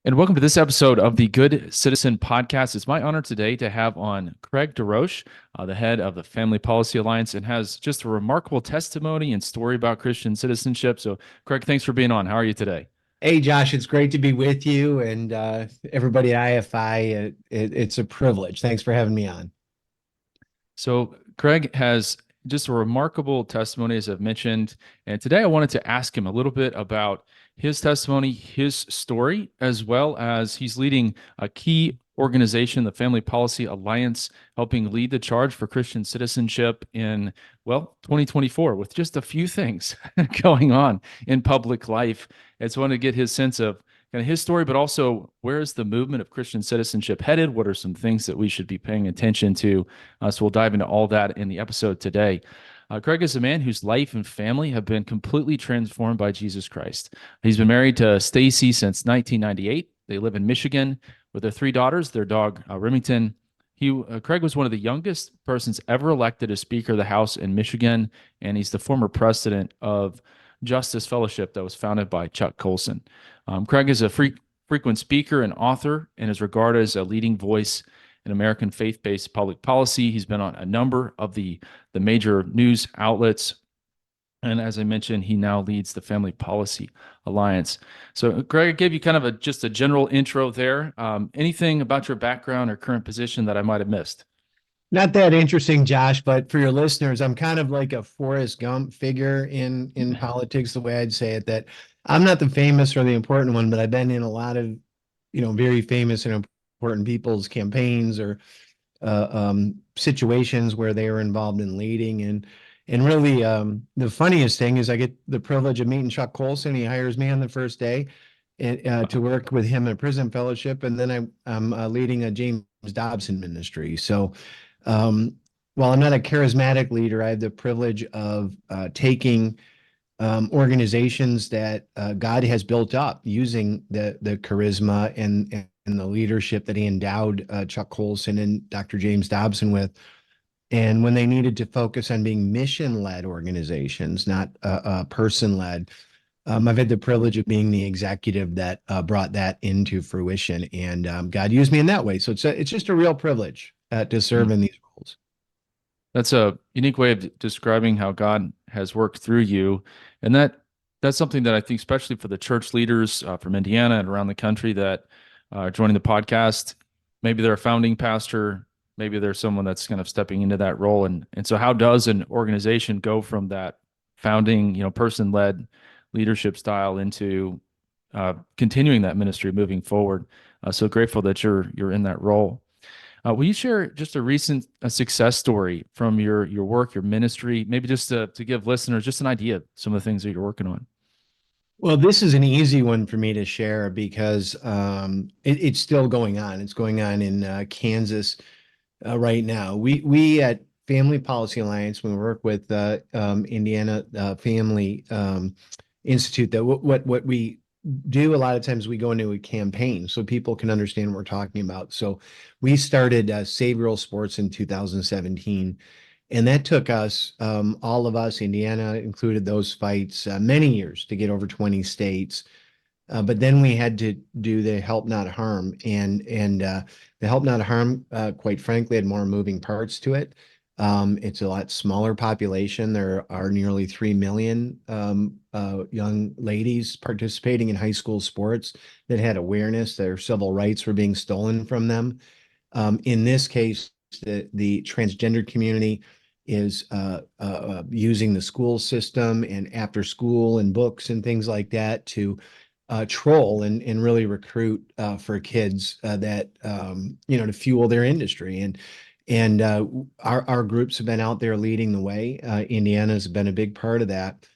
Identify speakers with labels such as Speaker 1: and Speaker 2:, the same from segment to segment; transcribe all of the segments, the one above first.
Speaker 1: And welcome to this episode of the Good Citizen Podcast. It's my honor today to have on Craig DeRoche, the head of the Family Policy Alliance, and has just a remarkable testimony and story about Christian citizenship. So, Craig, thanks for being on. How are you today?
Speaker 2: Hey, Josh, it's great to be with you and everybody at IFI. It's a privilege. Thanks for having me on.
Speaker 1: So, Craig has just a remarkable testimony, as I've mentioned. And today I wanted to ask him a little bit about his testimony, his story, as well as he's leading a key organization, the Family Policy Alliance, helping lead the charge for Christian citizenship in, 2024, with just a few things going on in public life. I just wanted to get his sense of kind of his story, but also where is the movement of Christian citizenship headed? What are some things that we should be paying attention to? So we'll dive into all that in the episode today. Craig is a man whose life and family have been completely transformed by Jesus Christ. He's been married to Stacey since 1998. They live in Michigan with their three daughters, their dog Remington. Craig was one of the youngest persons ever elected as Speaker of the House in Michigan, and he's the former president of Justice Fellowship that was founded by Chuck Colson. Craig is a frequent speaker and author and is regarded as a leading voice in American faith-based public policy. He's been on a number of the major news outlets. And as I mentioned, he now leads the Family Policy Alliance. So, Craig, I gave you kind of just a general intro there. Anything about your background or current position that I might have missed?
Speaker 2: Not that interesting, Josh, but for your listeners, I'm kind of like a Forrest Gump figure in politics, the way I'd say it, that I'm not the famous or the important one, but I've been in a lot of, very famous and important people's campaigns or situations where they were involved in leading. And really, the funniest thing is I get the privilege of meeting Chuck Colson. He hires me on the first day to work with him in a prison fellowship. And then I'm leading a James Dobson ministry. So while I'm not a charismatic leader, I have the privilege of taking organizations that God has built up using the charisma and the leadership that he endowed Chuck Colson and Dr. James Dobson with. And when they needed to focus on being mission-led organizations, not person-led, I've had the privilege of being the executive that brought that into fruition, and God used me in that way. So it's just a real privilege to serve in these roles.
Speaker 1: That's a unique way of describing how God has worked through you. And that's something that I think, especially for the church leaders from Indiana and around the country that are joining the podcast, maybe they're a founding pastor, maybe there's someone that's kind of stepping into that role. And so how does an organization go from that founding, person-led leadership style into continuing that ministry moving forward? So grateful that you're in that role. Will you share just a recent success story from your work, your ministry, maybe just to give listeners just an idea of some of the things that you're working on?
Speaker 2: Well, this is an easy one for me to share because it's still going on. It's going on in Kansas right now. We at Family Policy Alliance, we work with Indiana Family Institute. That what we do a lot of times, we go into a campaign so people can understand what we're talking about. So we started Save Rural Sports in 2017. And that took us, all of us, Indiana included those fights, many years to get over 20 states. But then we had to do the Help Not Harm, and the Help Not Harm, quite frankly, had more moving parts to it. It's a lot smaller population. There are nearly 3 million young ladies participating in high school sports that had awareness their civil rights were being stolen from them. In this case, the transgender community is using the school system and after school and books and things like that to troll and really recruit for kids that to fuel their industry. And our groups have been out there leading the way. Indiana's been a big part of that.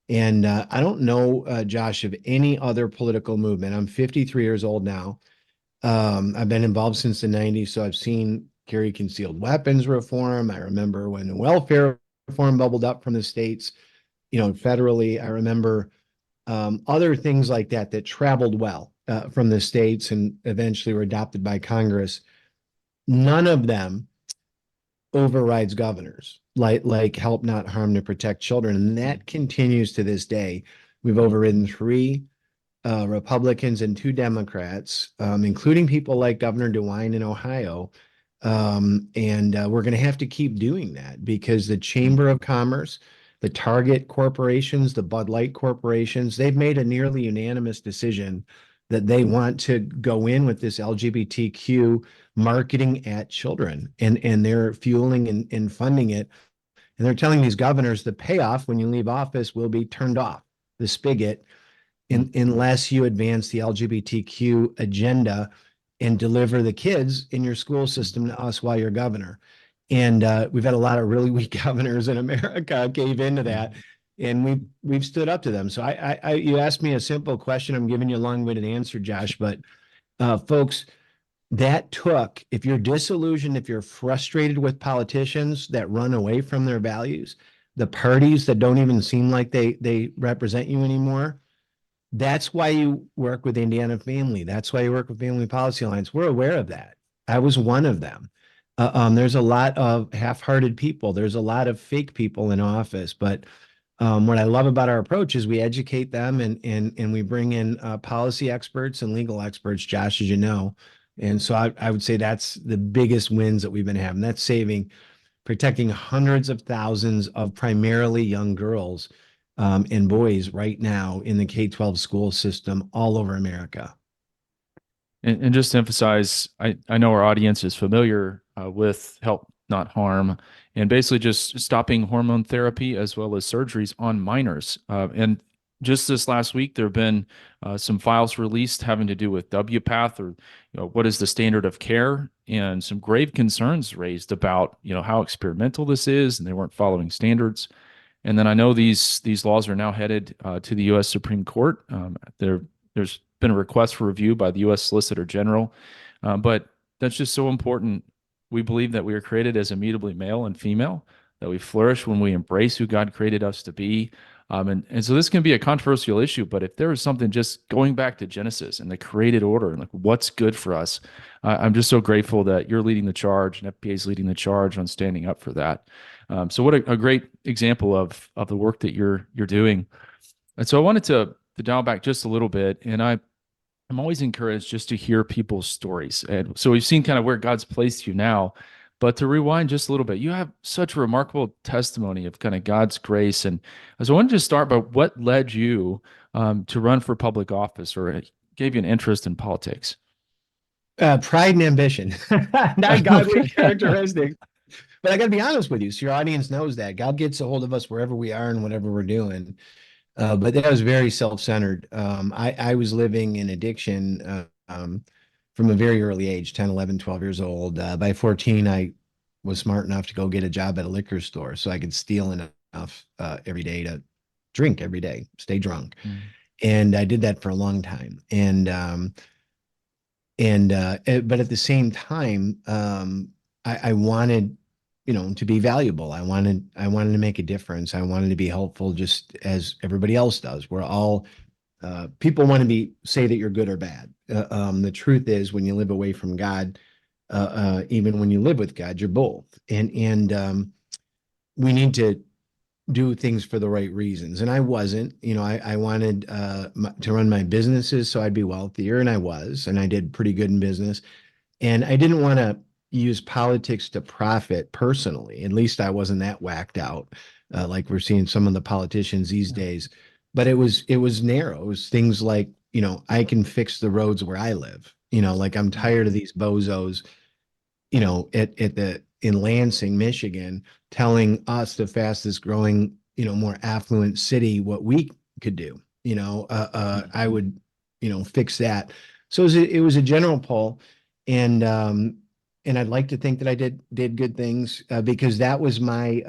Speaker 2: And I don't know, Josh, of any other political movement. I'm 53 years old now. I've been involved since the 90s, so I've seen carry concealed weapons reform. I remember when the welfare reform bubbled up from the states, federally. I remember other things like that traveled well from the states and eventually were adopted by Congress. None of them overrides governors, like Help Not Harm to protect children. And that continues to this day. We've overridden 3 Republicans and two Democrats, including people like Governor DeWine in Ohio. And we're going to have to keep doing that because the Chamber of Commerce, the Target corporations, the Bud Light corporations, they've made a nearly unanimous decision that they want to go in with this LGBTQ marketing at children, and they're fueling and funding it. And they're telling these governors the payoff when you leave office will be turned off the spigot unless you advance the LGBTQ agenda and deliver the kids in your school system to us while you're governor. And we've had a lot of really weak governors in America cave into that, and we've stood up to them. So you asked me a simple question. I'm giving you a long-winded answer, Josh, but folks, that took, if you're disillusioned, if you're frustrated with politicians that run away from their values, the parties that don't even seem like they represent you anymore, that's why you work with Indiana Family. That's why you work with Family Policy Alliance. We're aware of that. I was one of them. There's a lot of half-hearted people. There's a lot of fake people in office. But what I love about our approach is we educate them and we bring in policy experts and legal experts, Josh, as you know. And so I would say that's the biggest wins that we've been having. That's protecting hundreds of thousands of primarily young girls and boys right now in the K-12 school system all over America.
Speaker 1: And just to emphasize, I know our audience is familiar with Help Not Harm, and basically just stopping hormone therapy as well as surgeries on minors. And just this last week, there have been some files released having to do with WPATH, or what is the standard of care, and some grave concerns raised about how experimental this is, and they weren't following standards. And then I know these laws are now headed to the U.S. Supreme Court. There's been a request for review by the U.S. Solicitor General, but that's just so important. We believe that we are created as immutably male and female, that we flourish when we embrace who God created us to be. And so this can be a controversial issue, but if there is something just going back to Genesis and the created order and like what's good for us, I'm just so grateful that you're leading the charge and FPA is leading the charge on standing up for that. So what a great example of the work that you're doing. And so I wanted to dial back just a little bit, and I'm always encouraged just to hear people's stories. And so we've seen kind of where God's placed you now, but to rewind just a little bit, you have such a remarkable testimony of kind of God's grace. And so I wanted to start by what led you to run for public office, or gave you an interest in politics.
Speaker 2: Pride and ambition, not godly characteristics. But I got to be honest with you, so your audience knows that God gets a hold of us wherever we are and whatever we're doing. But that was very self-centered. I was living in addiction from a very early age, 10, 11, 12 years old. By 14, I was smart enough to go get a job at a liquor store so I could steal enough every day to drink every day, stay drunk. And I did that for a long time. But at the same time, I wanted, to be valuable. I wanted to make a difference. I wanted to be helpful, just as everybody else does. We're all people want to say that you're good or bad. The truth is, when you live away from God, even when you live with God, you're both. And we need to do things for the right reasons. And I wasn't. I wanted to run my businesses so I'd be wealthier, and I was, and I did pretty good in business. And I didn't want to use politics to profit personally. At least I wasn't that whacked out, like we're seeing some of the politicians these days. But it was narrow. It was things like, I can fix the roads where I live. Like I'm tired of these bozos, in Lansing, Michigan, telling us, the fastest growing, more affluent city, what we could do. I would, fix that. So it was a general poll, and I'd like to think that I did good things because that was my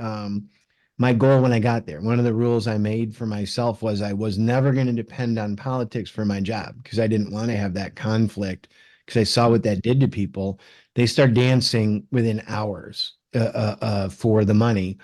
Speaker 2: goal when I got there. One of the rules I made for myself was I was never going to depend on politics for my job, because I didn't want to have that conflict, because I saw what that did to people. They start dancing within hours for the money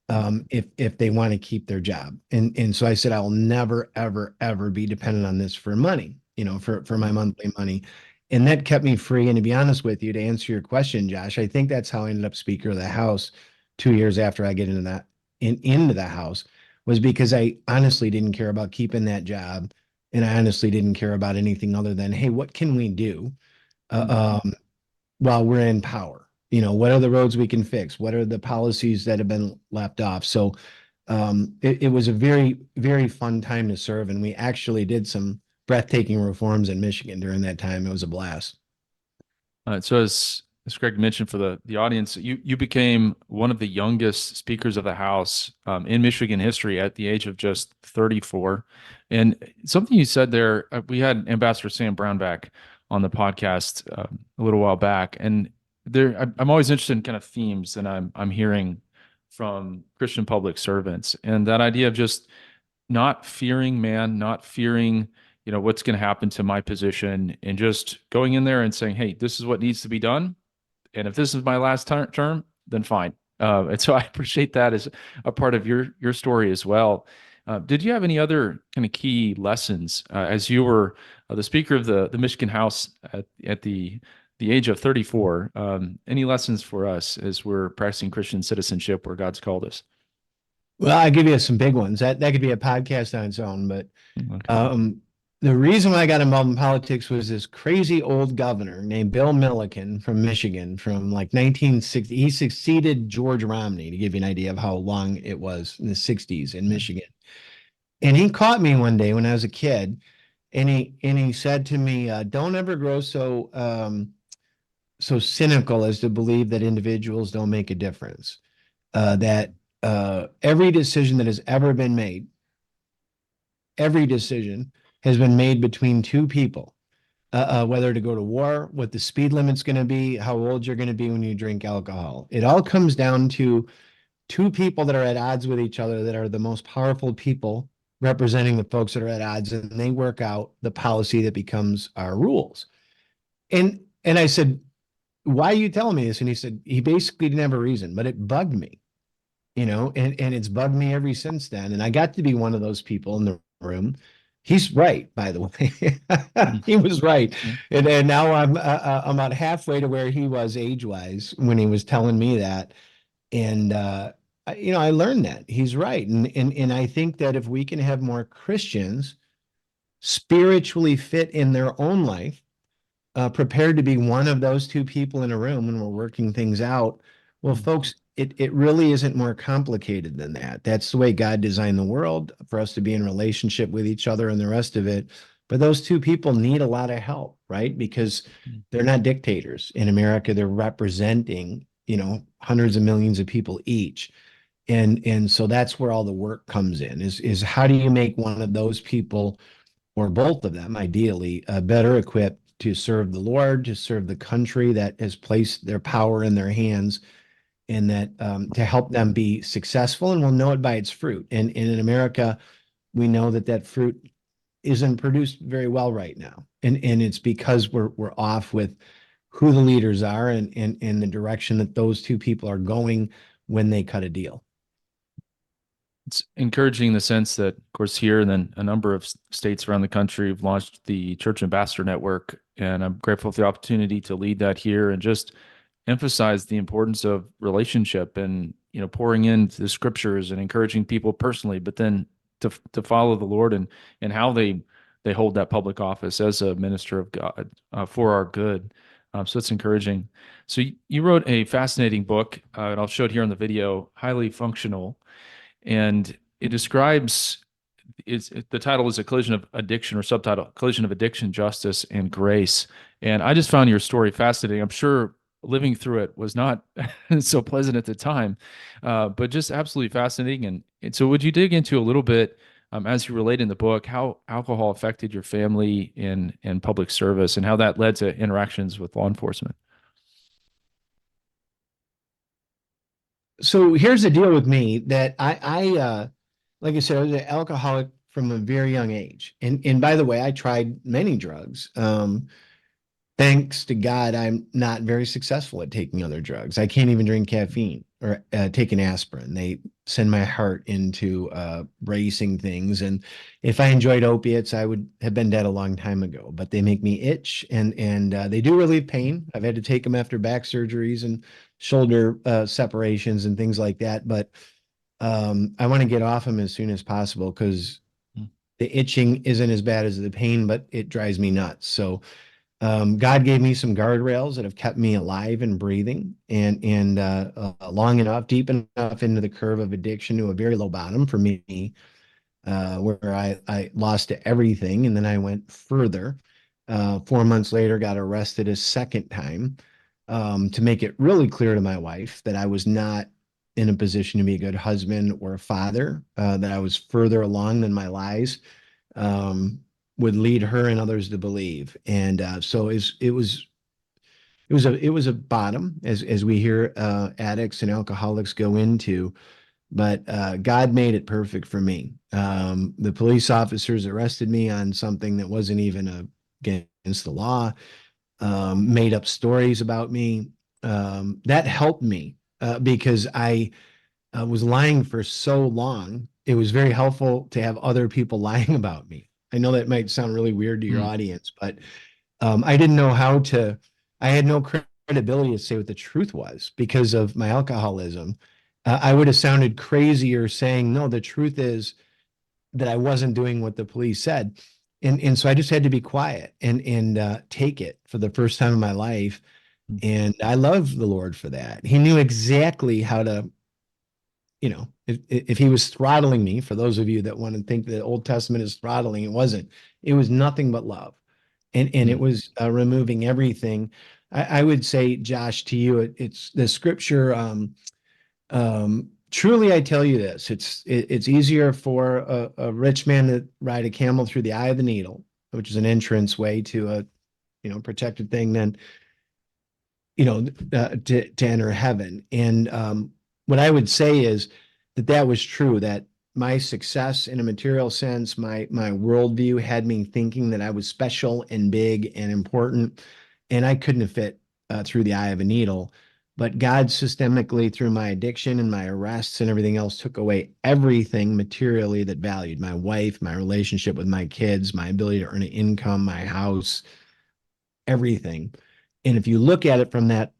Speaker 2: if they want to keep their job. And so I said, I will never, ever, ever be dependent on this for money, for my monthly money. And that kept me free. And to be honest with you, to answer your question, Josh, I think that's how I ended up Speaker of the House 2 years after I get into the House, was because I honestly didn't care about keeping that job. And I honestly didn't care about anything other than, hey, what can we do
Speaker 1: Mm.
Speaker 2: while we're in power? What are the roads we can fix? What are the policies that have been left off? So it was a very, very fun time to serve. And we actually did some breathtaking reforms in Michigan during that time. It was a blast.
Speaker 1: So as Greg mentioned for the audience, you became one of the youngest speakers of the House in Michigan history at the age of just 34. And something you said there, we had Ambassador Sam Brown back on the podcast a little while back, and I'm always interested in kind of themes that I'm hearing from Christian public servants, and that idea of just not fearing man, not fearing, what's going to happen to my position, and just going in there and saying, hey, this is what needs to be done. And if this is my last term, then fine. And so I appreciate that as a part of your story as well. Did you have any other kind of key lessons as you were the speaker of the Michigan House at the age of 34? Any lessons for us as we're practicing Christian citizenship where God's called us?
Speaker 2: Well, I give you some big ones. That could be a podcast on its own, but
Speaker 1: Okay.
Speaker 2: um, the reason why I got involved in politics was this crazy old governor named Bill Milliken from Michigan from like 1960. He succeeded George Romney, to give you an idea of how long it was in the 60s in Michigan. And he caught me one day when I was a kid, and he said to me, "Don't ever grow so cynical as to believe that individuals don't make a difference. That every decision that has ever been made, every decision has been made between two people, whether to go to war, what the speed limit's going to be, how old you're going to be when you drink alcohol. It all comes down to two people that are at odds with each other that are the most powerful people representing the folks that are at odds, and they work out the policy that becomes our rules." And I said, "Why are you telling me this?" And he said, he basically didn't have a reason, but it bugged me, and it's bugged me ever since then. And I got to be one of those people in the room. He's right, by the way.
Speaker 1: Mm.
Speaker 2: He was right.
Speaker 1: Yeah.
Speaker 2: And now I'm about halfway to where he was age-wise when he was telling me that. And I learned that he's right. And I think that if we can have more Christians spiritually fit in their own life, prepared to be one of those two people in a room when we're working things out. Well,
Speaker 1: Mm.
Speaker 2: folks, it really isn't more complicated than that. That's the way God designed the world, for us to be in relationship with each other and the rest of it. But those two people need a lot of help, right? Because
Speaker 1: Mm.
Speaker 2: they're not dictators in America. They're representing, hundreds of millions of people each. And so that's where all the work comes in, is how do you make one of those people, or both of them, ideally, better equipped to serve the Lord, to serve the country that has placed their power in their hands, and that to help them be successful. And we'll know it by its fruit. And in America, we know that fruit isn't produced very well right now, and it's because we're off with who the leaders are, and the direction that those two people are going when they cut a deal.
Speaker 1: It's encouraging in the sense that, of course, here and then a number of states around the country have launched the Church Ambassador Network, and I'm grateful for the opportunity to lead that here and just emphasize the importance of relationship and pouring into the scriptures and encouraging people personally, but then to follow the Lord and how they hold that public office as a minister of God for our good. So it's encouraging. So you wrote a fascinating book, and I'll show it here in the video, Highly Functional, and it describes the title is A Collision of Addiction, or subtitle Collision of Addiction, Justice, and Grace. And I just found your story fascinating. I'm sure living through it was not so pleasant at the time, but just absolutely fascinating. And so would you dig into a little bit, as you relate in the book, how alcohol affected your family in public service and how that led to interactions with law enforcement?
Speaker 2: So here's the deal with me, that like I said, I was an alcoholic from a very young age. And by the way, I tried many drugs. Thanks to God, I'm not very successful at taking other drugs. I can't even drink caffeine or take an aspirin. They send my heart into racing things. And if I enjoyed opiates, I would have been dead a long time ago. But they make me itch, and they do relieve pain. I've had to take them after back surgeries and shoulder separations and things like that. But I want to get off them as soon as possible, because the itching isn't as bad as the pain, but it drives me nuts. So God gave me some guardrails that have kept me alive and breathing, and long enough, deep enough into the curve of addiction to a very low bottom for me, where I lost everything, and then I went further. 4 months later, got arrested a second time, to make it really clear to my wife that I was not in a position to be a good husband or a father, that I was further along than my lies um, would lead her and others to believe. And so it was a bottom, as we hear addicts and alcoholics go into, but God made it perfect for me. The police officers arrested me on something that wasn't even against the law, made up stories about me. That helped me because I was lying for so long. It was very helpful to have other people lying about me. I know that might sound really weird to your
Speaker 1: Mm,
Speaker 2: audience, but I didn't know how to, I had no credibility to say what the truth was because of my alcoholism. I would have sounded crazier saying, no, the truth is that I wasn't doing what the police said. And so I just had to be quiet and take it for the first time in my life.
Speaker 1: mm,
Speaker 2: And I love the Lord for that. He knew exactly how to, if he was throttling me, for those of you that want to think the Old Testament is throttling, it wasn't. It was nothing but love. And it
Speaker 1: mm,
Speaker 2: was removing everything. I would say, Josh, to you, it's the scripture. Truly, I tell you this: it's easier for a rich man to ride a camel through the eye of the needle, which is an entrance way to a protected thing, than to enter heaven. And what I would say is that was true. That my success in a material sense, my worldview had me thinking that I was special and big and important, and I couldn't have fit through the eye of a needle. But God systemically, through my addiction and my arrests and everything else, took away everything materially that valued my wife, my relationship with my kids, my ability to earn an income, my house, everything. And if you look at it from that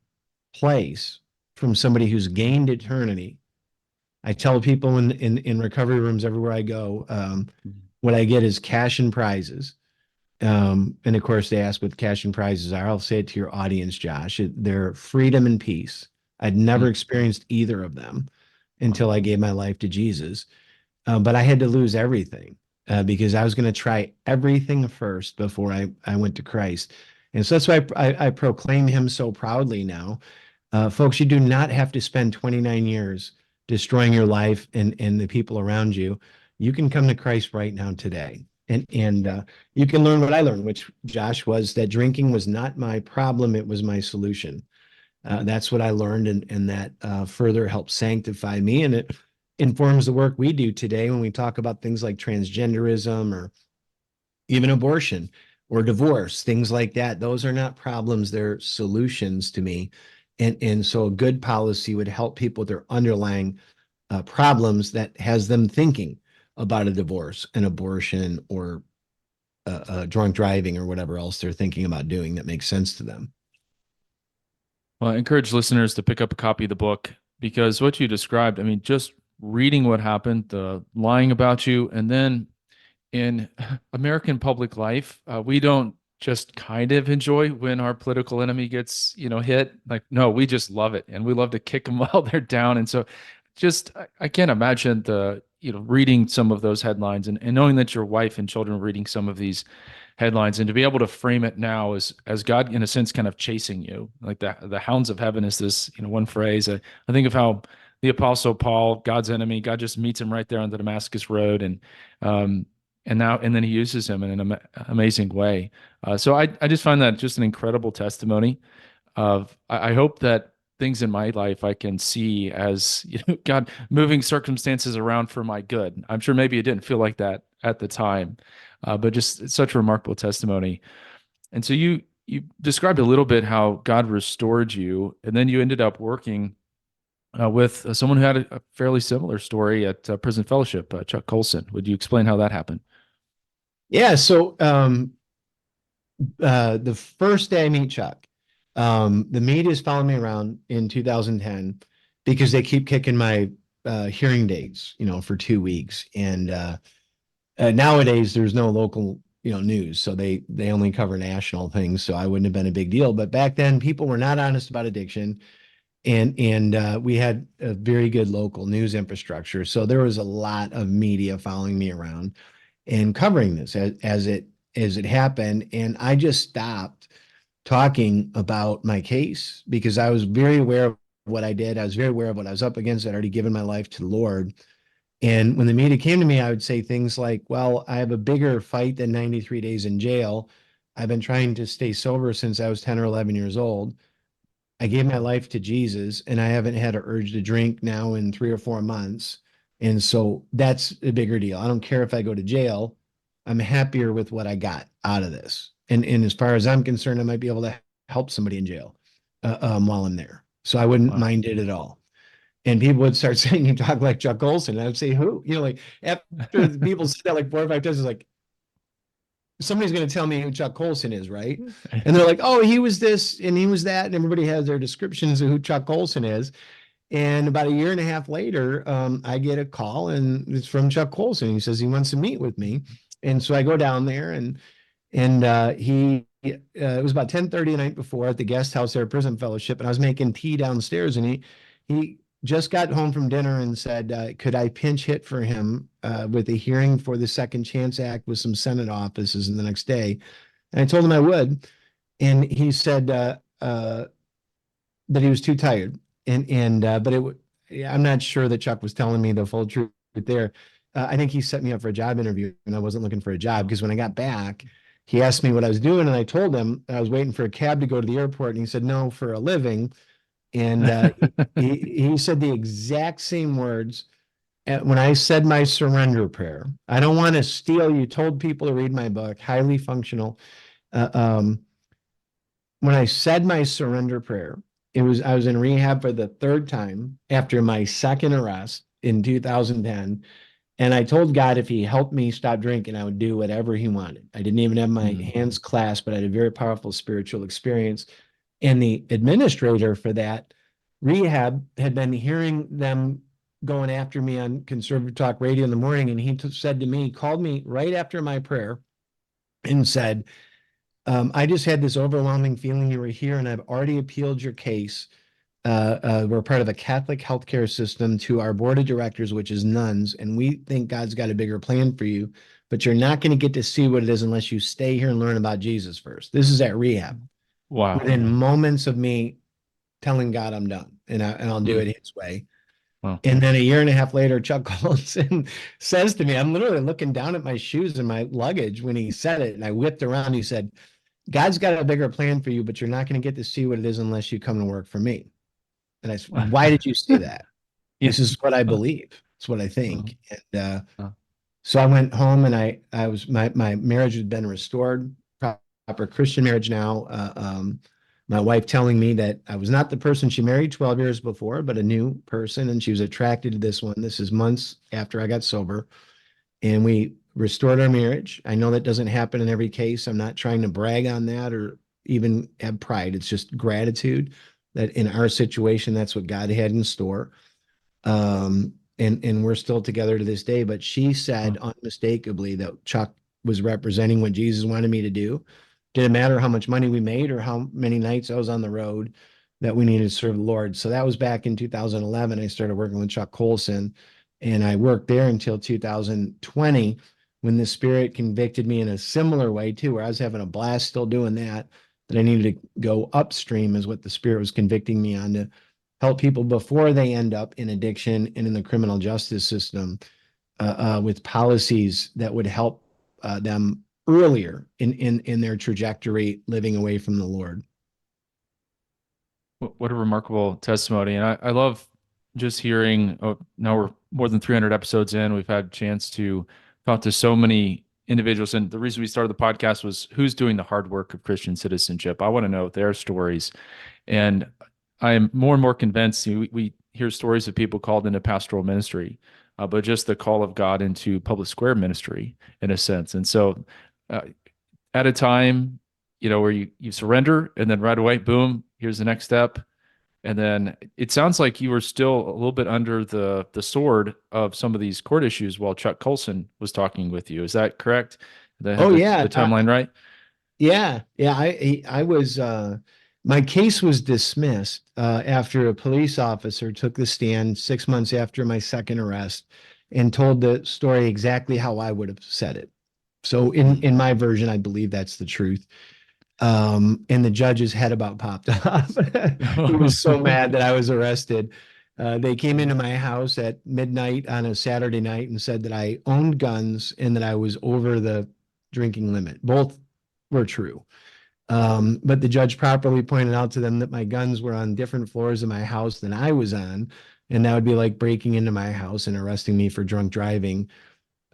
Speaker 2: place, from somebody who's gained eternity, I tell people in recovery rooms everywhere I go,
Speaker 1: mm,
Speaker 2: what I get is cash and prizes. And of course, they ask what cash and prizes are. I'll say it to your audience, Josh. They're freedom and peace. I'd never
Speaker 1: mm.
Speaker 2: experienced either of them until I gave my life to Jesus. But I had to lose everything because I was going to try everything first before I went to Christ. And so that's why I proclaim him so proudly now. Folks, you do not have to spend 29 years destroying your life and the people around you. You can come to Christ right now today. And you can learn what I learned, which, Josh, was that drinking was not my problem, it was my solution. That's what I learned, and that further helps sanctify me. And it informs the work we do today when we talk about things like transgenderism or even abortion or divorce, things like that. Those are not problems, they're solutions to me. And so a good policy would help people with their underlying problems that has them thinking about a divorce, an abortion, or drunk driving, or whatever else they're thinking about doing that makes sense to them.
Speaker 1: Well, I encourage listeners to pick up a copy of the book because what you described, I mean, just reading what happened, the lying about you, and then in American public life, we don't just kind of enjoy when our political enemy gets, hit. Like, no, we just love it, and we love to kick them while they're down. And so, I can't imagine reading some of those headlines and knowing that your wife and children are reading some of these headlines, and to be able to frame it now as God, in a sense, kind of chasing you, like the hounds of heaven is this, one phrase. I think of how the apostle Paul, God's enemy, God just meets him right there on the Damascus road, um, and then he uses him in an amazing way. So I just find that just an incredible testimony of I hope that things in my life I can see as God moving circumstances around for my good. I'm sure maybe it didn't feel like that at the time, but just it's such a remarkable testimony. And so you described a little bit how God restored you, and then you ended up working with someone who had a fairly similar story at Prison Fellowship, Chuck Colson. Would you explain how that happened?
Speaker 2: Yeah. So the first day I meet Chuck, the media's following me around in 2010 because they keep kicking my hearing dates, for 2 weeks. And Nowadays, there's no local, news, so they only cover national things. So I wouldn't have been a big deal. But back then, people were not honest about addiction, and we had a very good local news infrastructure. So there was a lot of media following me around and covering this as it happened. And I just stopped talking about my case because I was very aware of what I did. I was very aware of what I was up against. I'd already given my life to the Lord. And when the media came to me, I would say things like, well, I have a bigger fight than 93 days in jail. I've been trying to stay sober since I was 10 or 11 years old. I gave my life to Jesus and I haven't had an urge to drink now in 3 or 4 months. And so that's a bigger deal. I don't care if I go to jail. I'm happier with what I got out of this. And as far as I'm concerned, I might be able to help somebody in jail while I'm there. So I wouldn't
Speaker 1: Wow.
Speaker 2: mind it at all. And people would start saying, you talk like Chuck Colson. And I would say, who? Like after people said that like 4 or 5 times, it's like, somebody's going to tell me who Chuck Colson is, right? And they're like, oh, he was this and he was that. And everybody has their descriptions of who Chuck Colson is. And about a year and a half later, I get a call and it's from Chuck Colson. He says he wants to meet with me. And so I go down there and it was about 10:30 the night before at the guest house there at Prison Fellowship. And I was making tea downstairs and he just got home from dinner and said, could I pinch hit for him with a hearing for the Second Chance Act with some Senate offices in the next day? And I told him I would. And he said that he was too tired. But I'm not sure that Chuck was telling me the full truth there. I think he set me up for a job interview and I wasn't looking for a job because when I got back, he asked me what I was doing and I told him I was waiting for a cab to go to the airport and he said, no, for a living. And he said the exact same words when I said my surrender prayer. I don't want to steal. You told people to read my book, Highly Functional. Uh, um, when I said my surrender prayer, I was in rehab for the third time after my second arrest in 2010. And I told God if he helped me stop drinking, I would do whatever he wanted. I didn't even have my
Speaker 1: Mm.
Speaker 2: hands clasped, but I had a very powerful spiritual experience. And the administrator for that rehab had been hearing them going after me on conservative talk radio in the morning. And he said to me, called me right after my prayer and said, I just had this overwhelming feeling you were here, and I've already appealed your case. We're part of a Catholic healthcare system to our board of directors, which is nuns, and we think God's got a bigger plan for you, but you're not going to get to see what it is unless you stay here and learn about Jesus first. This is at rehab.
Speaker 1: Wow.
Speaker 2: Within moments of me telling God I'm done and I'll do
Speaker 1: Mm.
Speaker 2: it his way.
Speaker 1: Wow.
Speaker 2: And then a year and a half later, Chuck Colson says to me, I'm literally looking down at my shoes and my luggage when he said it. And I whipped around. He said, God's got a bigger plan for you, but you're not going to get to see what it is unless you come to work for me. And I said, why did you say that?
Speaker 1: Yeah.
Speaker 2: This is what I
Speaker 1: Uh,
Speaker 2: believe. It's what I
Speaker 1: uh,
Speaker 2: think. And
Speaker 1: uh,
Speaker 2: so I went home and I was, my marriage had been restored, proper Christian marriage now. My wife telling me that I was not the person she married 12 years before, but a new person. And she was attracted to this one. This is months after I got sober and we restored our marriage. I know that doesn't happen in every case. I'm not trying to brag on that or even have pride. It's just gratitude that in our situation, that's what God had in store. And we're still together to this day. But she
Speaker 1: uh,
Speaker 2: said unmistakably that Chuck was representing what Jesus wanted me to do. Didn't matter how much money we made or how many nights I was on the road, that we needed to serve the Lord. So that was back in 2011. I started working with Chuck Colson, and I worked there until 2020 when the Spirit convicted me in a similar way too, where I was having a blast still doing that. That I needed to go upstream is what the Spirit was convicting me on to help people before they end up in addiction and in the criminal justice system with policies that would help them earlier in their trajectory living away from the Lord.
Speaker 1: what a remarkable testimony. And I love just hearing, oh, now we're more than 300 episodes in. We've had a chance to talk to so many individuals. And the reason we started the podcast was who's doing the hard work of Christian citizenship. I want to know their stories. And I am more and more convinced we hear stories of people called into pastoral ministry, but just the call of God into public square ministry in a sense. And so uh, at a time, where you surrender and then right away, boom, here's the next step. And then it sounds like you were still a little bit under the sword of some of these court issues while Chuck Colson was talking with you. Is that correct? Did I have
Speaker 2: Oh
Speaker 1: the
Speaker 2: yeah,
Speaker 1: timeline right?
Speaker 2: yeah. I was my case was dismissed after a police officer took the stand 6 months after my second arrest and told the story exactly how I would have said it. So
Speaker 1: Mm.
Speaker 2: in my version, I believe that's the truth. And the judge's head about popped off. He was so mad that I was arrested. They came into my house at midnight on a Saturday night and said that I owned guns and that I was over the drinking limit. Both were true. But the judge properly pointed out to them that my guns were on different floors of my house than I was on. And that would be like breaking into my house and arresting me for drunk driving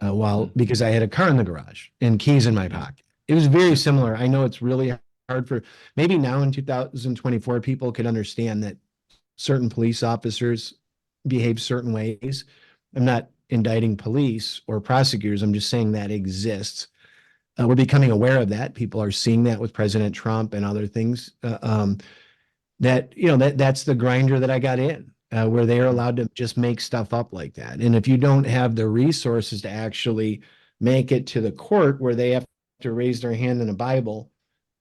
Speaker 1: Mm.
Speaker 2: because I had a car in the garage and keys in my
Speaker 1: Yeah.
Speaker 2: pocket. It was very
Speaker 1: Yeah.
Speaker 2: similar. I know it's really hard for maybe now in 2024 people could understand that certain police officers behave certain ways. I'm not indicting police or prosecutors. I'm just saying that exists. We're becoming aware of that. People are seeing that with President Trump and other things. That that's the grinder that I got in, where they are
Speaker 1: Mm.
Speaker 2: allowed to just make stuff up like that. And if you don't have the resources to actually make it to the court where they have to raise their hand in a Bible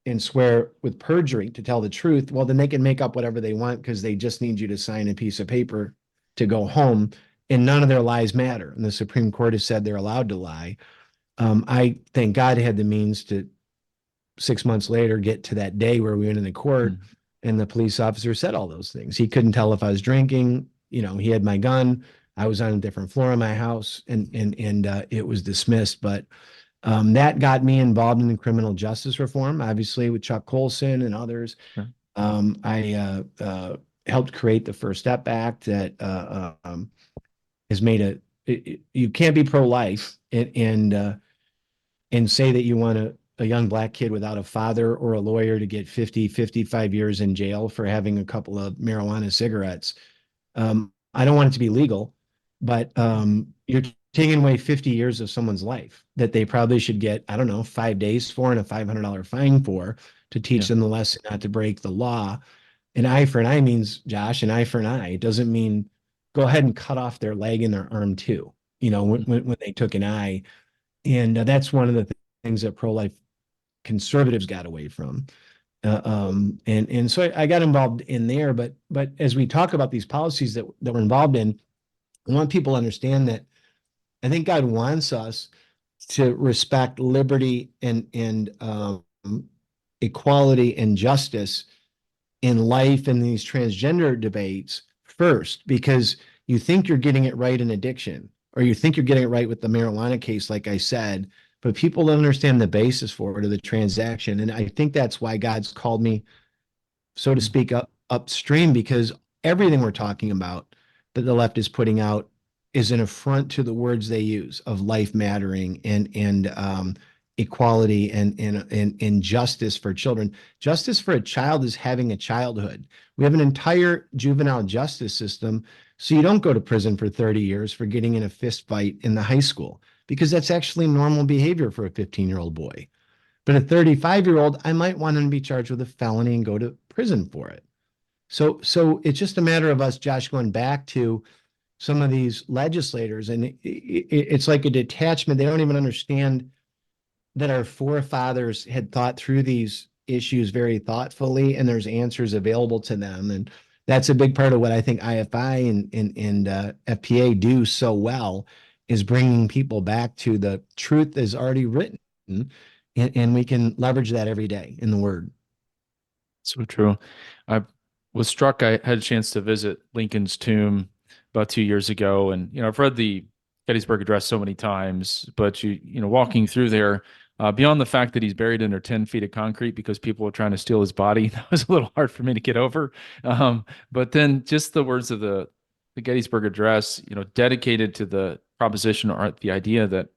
Speaker 2: and swear with perjury to tell the truth, well, then they can make up whatever they want because they just need you to sign a piece of paper to go home, and none of their lies matter. And the Supreme Court has said they're allowed to lie. I thank God had the means to 6 months later get to that day where we went into court
Speaker 1: Mm.
Speaker 2: and the police officer said all those things. He couldn't tell if I was drinking. He had my gun. I was on a different floor of my house, and it was dismissed. But that got me involved in the criminal justice reform, obviously with Chuck Colson and others.
Speaker 1: Yeah.
Speaker 2: I helped create the First Step Act that has made you can't be pro-life and say that you want a young black kid without a father or a lawyer to get 50, 55 years in jail for having a couple of marijuana cigarettes. I don't want it to be legal, but you're taking away 50 years of someone's life that they probably should get, I don't know, 5 days for and a $500 fine for to teach
Speaker 1: Yeah.
Speaker 2: them the lesson not to break the law. An eye for an eye means, Josh, an eye for an eye. It doesn't mean go ahead and cut off their leg and their arm too,
Speaker 1: Mm.
Speaker 2: when they took an eye. And that's one of the things that pro-life conservatives got away from. And so I got involved in there, but as we talk about these policies that we're involved in, I want people to understand that I think God wants us to respect liberty and equality and justice in life and these transgender debates first, because you think you're getting it right in addiction, or you think you're getting it right with the marijuana case, like I said, but people don't understand the basis for it or the transaction. And I think that's why God's called me, so to
Speaker 1: Mm.
Speaker 2: speak, upstream, because everything we're talking about that the left is putting out is an affront to the words they use of life mattering and equality and justice for children. Justice for a child is having a childhood. We have an entire juvenile justice system, so you don't go to prison for 30 years for getting in a fist fight in the high school, because that's actually normal behavior for a 15-year-old boy. But a 35-year-old, I might want him to be charged with a felony and go to prison for it. So it's just a matter of us, Josh, going back to some of these legislators, and it's like a detachment. They don't even understand that our forefathers had thought through these issues very thoughtfully, and there's answers available to them. And that's a big part of what I think IFI and FPA do so well, is bringing people back to the truth is already written, and we can leverage that every day in the Word.
Speaker 1: So true. I was struck. I had a chance to visit Lincoln's tomb about 2 years ago, and I've read the Gettysburg Address so many times, but walking through there, beyond the fact that he's buried under 10 feet of concrete because people were trying to steal his body, that was a little hard for me to get over. But then just the words of the Gettysburg Address, dedicated to the proposition or the idea that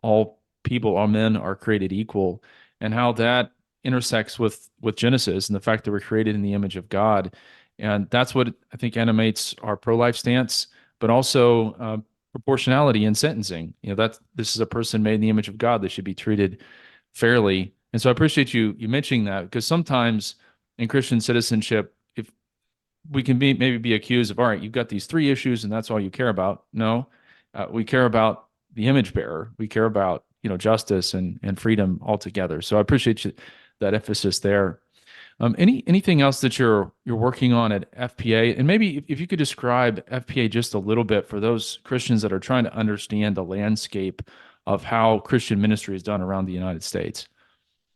Speaker 1: all people, all men are created equal, and how that intersects with Genesis and the fact that we're created in the image of God. And that's what I think animates our pro-life stance, but also proportionality in sentencing. That this is a person made in the image of God that should be treated fairly. And so I appreciate you mentioning that, because sometimes in Christian citizenship, if we can maybe be accused of, all right, you've got these three issues and that's all you care about. No, we care about the image bearer. We care about, justice and freedom altogether. So I appreciate that emphasis there. Anything else that you're working on at FPA, and maybe if you could describe FPA just a little bit for those Christians that are trying to understand the landscape of how Christian ministry is done around the United States.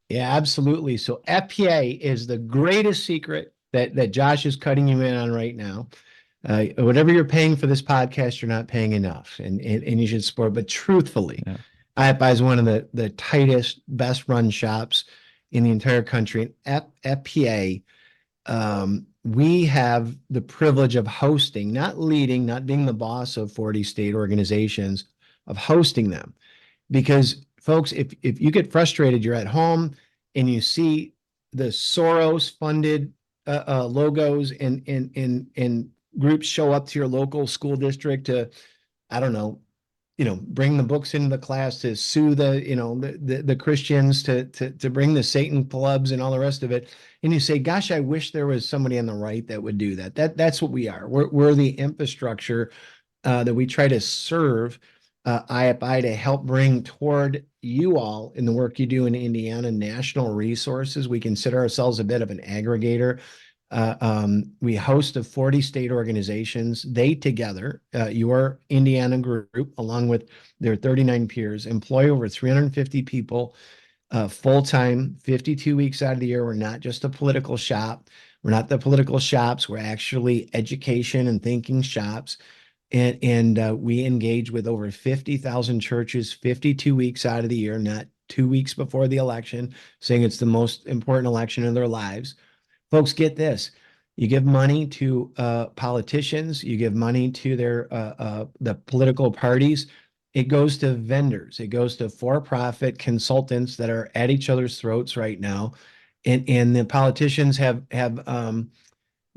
Speaker 2: Yeah, absolutely. So FPA is the greatest secret that Josh is cutting you in on right now. Whatever you're paying for this podcast, you're not paying enough, and you should support. But truthfully,
Speaker 1: Yeah.
Speaker 2: IFI is one of the tightest, best run shops in the entire country. And FPA, we have the privilege of hosting, not leading, not being the boss of 40 state organizations, of hosting them. Because folks, if you get frustrated, you're at home and you see the Soros funded logos and groups show up to your local school district to, I don't know, bring the books into the class, to sue the Christians, to bring the Satan clubs and all the rest of it. And you say, gosh, I wish there was somebody on the right that would do that. That's what we are. We're the infrastructure that we try to serve IFI to help bring toward you all in the work you do in Indiana, national resources. We consider ourselves a bit of an aggregator. We host of 40 state organizations. They together, your Indiana group, along with their 39 peers, employ over 350 people full-time, 52 weeks out of the year. We're not just a political shop. We're not the political shops. We're actually education and thinking shops. And we engage with over 50,000 churches 52 weeks out of the year, not 2 weeks before the election, saying it's the most important election of their lives. Folks, get this. You give money to politicians, you give money to the political parties. It goes to vendors. It goes to for-profit consultants that are at each other's throats right now. And the politicians have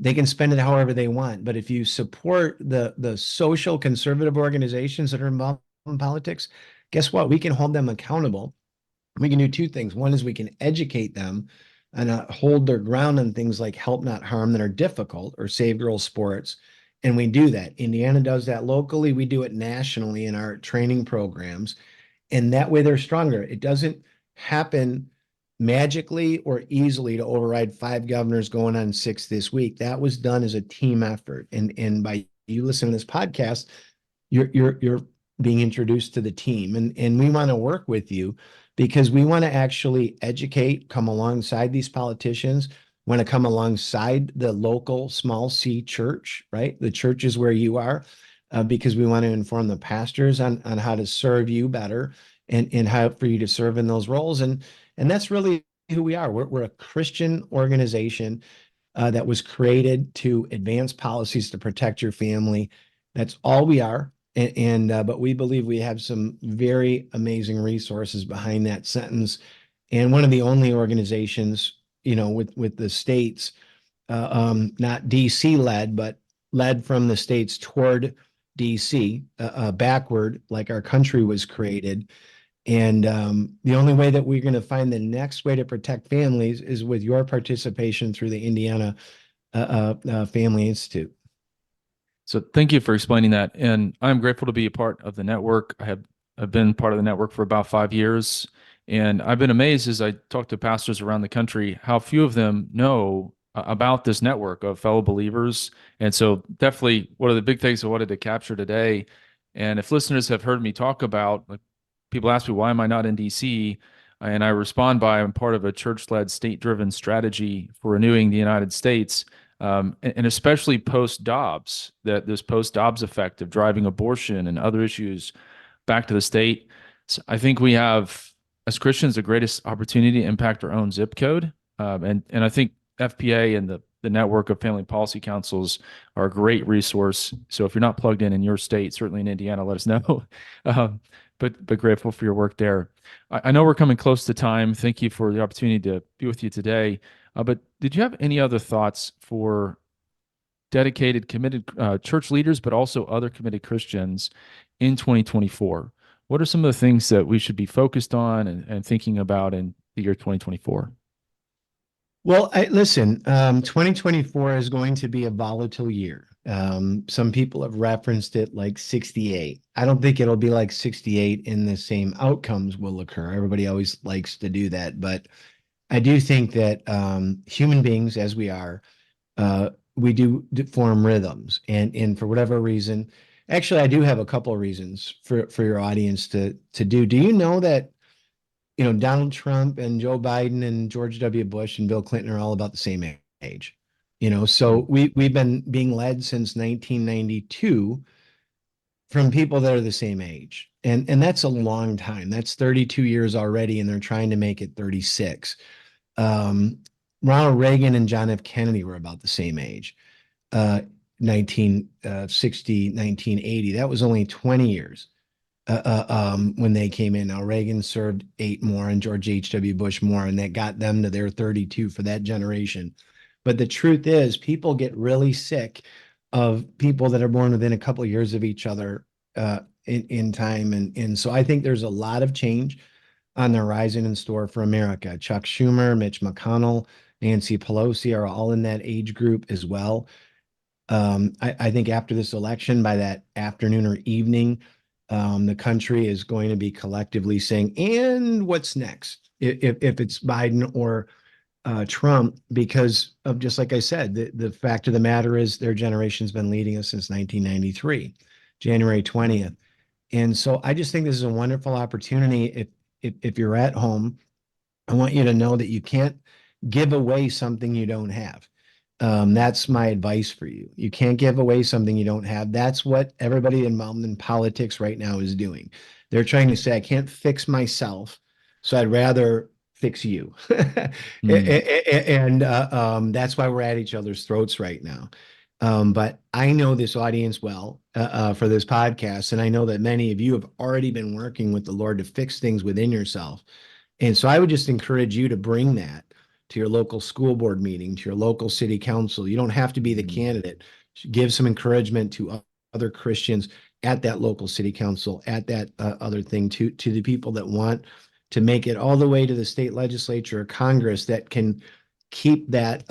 Speaker 2: they can spend it however they want. But if you support the social conservative organizations that are involved in politics, guess what? We can hold them accountable. We can do two things. One is we can educate them and hold their ground on things like help not harm that are difficult, or save girls sports. And we do that. Indiana does that locally. We do it nationally in our training programs. And that way they're stronger. It doesn't happen magically or easily to override 5 governors going on 6 this week. That was done as a team effort. And by you listening to this podcast, you're being introduced to the team. And we want to work with you because we want to actually educate, come alongside these politicians, want to come alongside the local small C church, right? The church is where you are, because we want to inform the pastors on how to serve you better, and how for you to serve in those roles. And that's really who we are. We're a Christian organization that was created to advance policies to protect your family. That's all we are. But we believe we have some very amazing resources behind that sentence. And one of the only organizations, with the states, not DC led, but led from the states toward DC, backward, like our country was created. And the only way that we're going to find the next way to protect families is with your participation through the Indiana Family Institute.
Speaker 1: So thank you for explaining that. And I'm grateful to be a part of the network. I've been part of the network for about 5 years. And I've been amazed as I talk to pastors around the country, how few of them know about this network of fellow believers. And so definitely one of the big things I wanted to capture today. And if listeners have heard me talk about, like, people ask me, why am I not in DC? And I respond by, I'm part of a church-led, state-driven strategy for renewing the United States. And especially post Dobbs, that this post Dobbs effect of driving abortion and other issues back to the state. So I think we have, as Christians, the greatest opportunity to impact our own zip code. And I think FPA and the network of family policy councils are a great resource. So if you're not plugged in your state, certainly in Indiana, let us know. But grateful for your work there. I know we're coming close to time. Thank you for the opportunity to be with you today. But did you have any other thoughts for dedicated, committed church leaders, but also other committed Christians in 2024? What are some of the things that we should be focused on and thinking about in the year 2024?
Speaker 2: Well, listen, 2024 is going to be a volatile year. Some people have referenced it like 68. I don't think it'll be like 68 in the same outcomes will occur. Everybody always likes to do that, but I do think that human beings, as we are, we do form rhythms, and for whatever reason, actually, I do have a couple of reasons for your audience to do. Do you know that Donald Trump and Joe Biden and George W. Bush and Bill Clinton are all about the same age? So
Speaker 1: Mm.
Speaker 2: we've been being led since 1992 from people that are the same age. And that's a long time. That's 32 years already, and they're trying to make it 36. Um, Ronald Reagan and John F. Kennedy were about the same age. 1960, 1980. That was only 20 years when they came in. Now, Reagan served 8 more and George H.W. Bush more, and that got them to their 32 for that generation. But the truth is, people get really sick of people that are born within a couple of years of each other in time. And so I think there's a lot of change on the horizon in store for America. Chuck Schumer, Mitch McConnell, Nancy Pelosi are all in that age group as well. I think after this election, by that afternoon or evening, the country is going to be collectively saying, and what's next? If it's Biden or Trump, because of just like I said, the fact of the matter is their generation's been leading us since 1993, January 20th. And so I just think this is a wonderful opportunity. If you're at home, I want you to know that you can't give away something you don't have. That's my advice for you. You can't give away something you don't have. That's what everybody involved in politics right now is doing. They're trying to say, I can't fix myself, so I'd rather fix you.
Speaker 1: Mm.
Speaker 2: And that's why we're at each other's throats right now. But I know this audience well for this podcast, and I know that many of you have already been working with the Lord to fix things within yourself. And so I would just encourage you to bring that to your local school board meeting, to your local city council. You don't have to be the
Speaker 1: Mm.
Speaker 2: candidate. Give some encouragement to other Christians at that local city council, at that other thing, to the people that want to make it all the way to the state legislature or Congress that can keep that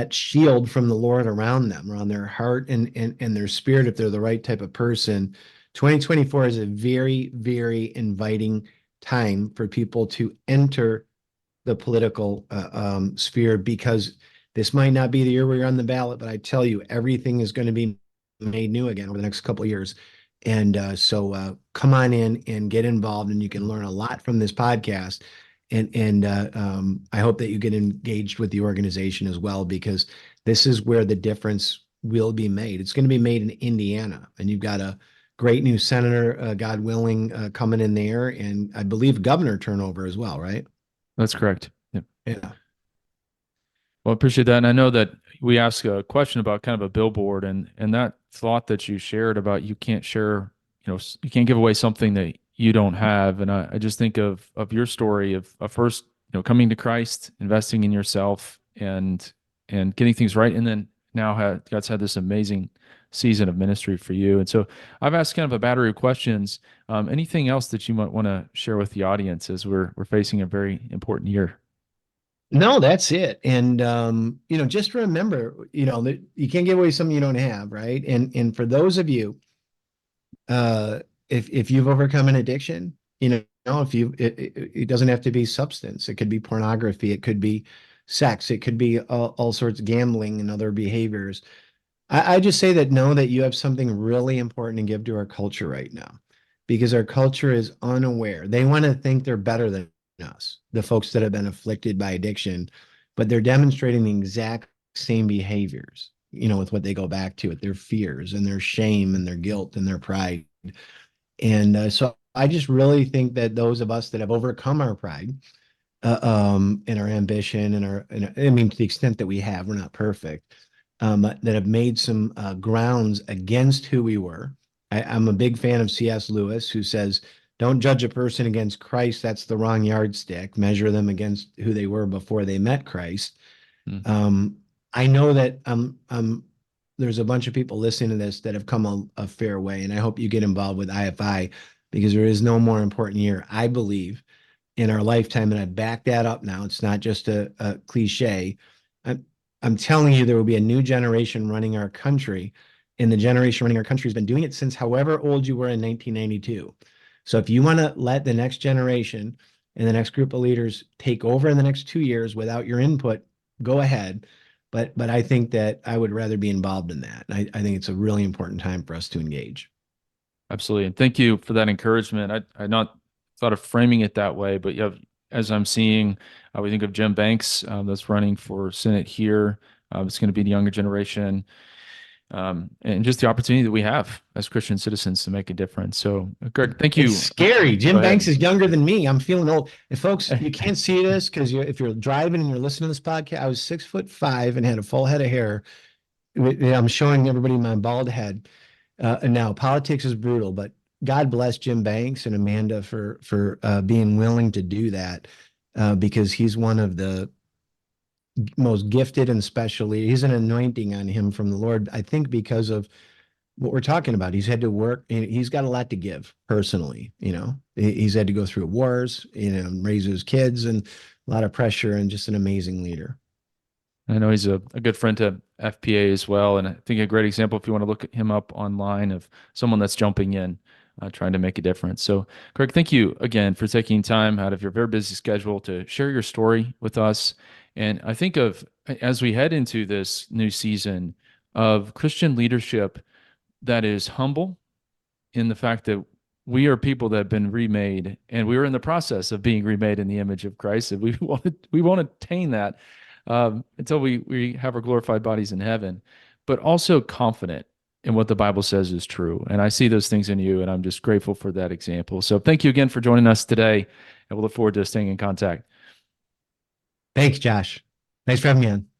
Speaker 2: shield from the Lord around them, around their heart and their spirit, if they're the right type of person. 2024 is a very, very inviting time for people to enter the political sphere, because this might not be the year where you're on the ballot, but I tell you, everything is going to be made new again over the next couple of years. And so come on in and get involved, and you can learn a lot from this podcast. And I hope that you get engaged with the organization as well, because this is where the difference will be made. It's going to be made in Indiana, and you've got a great new senator, God willing, coming in there, and I believe governor turnover as well, right?
Speaker 1: That's correct. Yeah.
Speaker 2: Yeah.
Speaker 1: Well, I appreciate that. And I know that we asked a question about kind of a billboard and that thought that you shared about you can't share, you can't give away something that you don't have. And I just think of your story of first, coming to Christ, investing in yourself and getting things right. And then now God's had this amazing season of ministry for you. And so I've asked kind of a battery of questions. Anything else that you might want to share with the audience as we're facing a very important year?
Speaker 2: No, that's it. And just remember, that you can't give away something you don't have, right? And for those of you, if you've overcome an addiction, if you it doesn't have to be substance. It could be pornography, it could be sex, it could be all sorts of gambling and other behaviors. I just say that know that you have something really important to give to our culture right now, because our culture is unaware. They want to think they're better than us, the folks that have been afflicted by addiction, but they're demonstrating the exact same behaviors, with what they go back to, with their fears and their shame and their guilt and their pride. And so I just really think that those of us that have overcome our pride and our ambition I mean, to the extent that we have, we're not perfect, that have made some grounds against who we were. I'm a big fan of C.S. Lewis, who says, don't judge a person against Christ. That's the wrong yardstick. Measure them against who they were before they met Christ.
Speaker 1: Mm.
Speaker 2: Um, I know that there's a bunch of people listening to this that have come a fair way, and I hope you get involved with IFI, because there is no more important year, I believe, in our lifetime, and I back that up now. It's not just a cliche. I'm, I'm telling you, there will be a new generation running our country, and the generation running our country has been doing it since however old you were in 1992. So if you want to let the next generation and the next group of leaders take over in the next 2 years without your input, go ahead. But I think that I would rather be involved in that. I think it's a really important time for us to engage.
Speaker 1: Absolutely. And thank you for that encouragement. I not thought of framing it that way, but yeah, as I'm seeing, we think of Jim Banks, that's running for Senate here. It's going to be the younger generation, and just the opportunity that we have as Christian citizens to make a difference. So, Greg, thank
Speaker 2: It's
Speaker 1: you.
Speaker 2: scary.
Speaker 1: Go
Speaker 2: Jim Banks
Speaker 1: ahead.
Speaker 2: is younger than me. I'm feeling old. And folks, you can't see this because if you're driving and you're listening to this podcast, I was 6'5" and had a full head of hair. I'm showing everybody my bald head. And now politics is brutal, but God bless Jim Banks and Amanda for being willing to do that because he's one of the most gifted and specially. He's an anointing on him from the Lord. I think because of what we're talking about. He's had to work and he's got a lot to give personally. He's had to go through wars, raise his kids and a lot of pressure and just an amazing leader.
Speaker 1: I know he's a good friend to FPA as well. And I think a great example, if you want to look him up online, of someone that's jumping in, trying to make a difference. So, Greg, thank you again for taking time out of your very busy schedule to share your story with us. And I think of, as we head into this new season, of Christian leadership that is humble in the fact that we are people that have been remade, and we are in the process of being remade in the image of Christ, and we won't attain that until we have our glorified bodies in heaven, but also confident in what the Bible says is true. And I see those things in you, and I'm just grateful for that example. So thank you again for joining us today, and we'll look forward to staying in contact.
Speaker 2: Thanks, Josh. Thanks for having me on.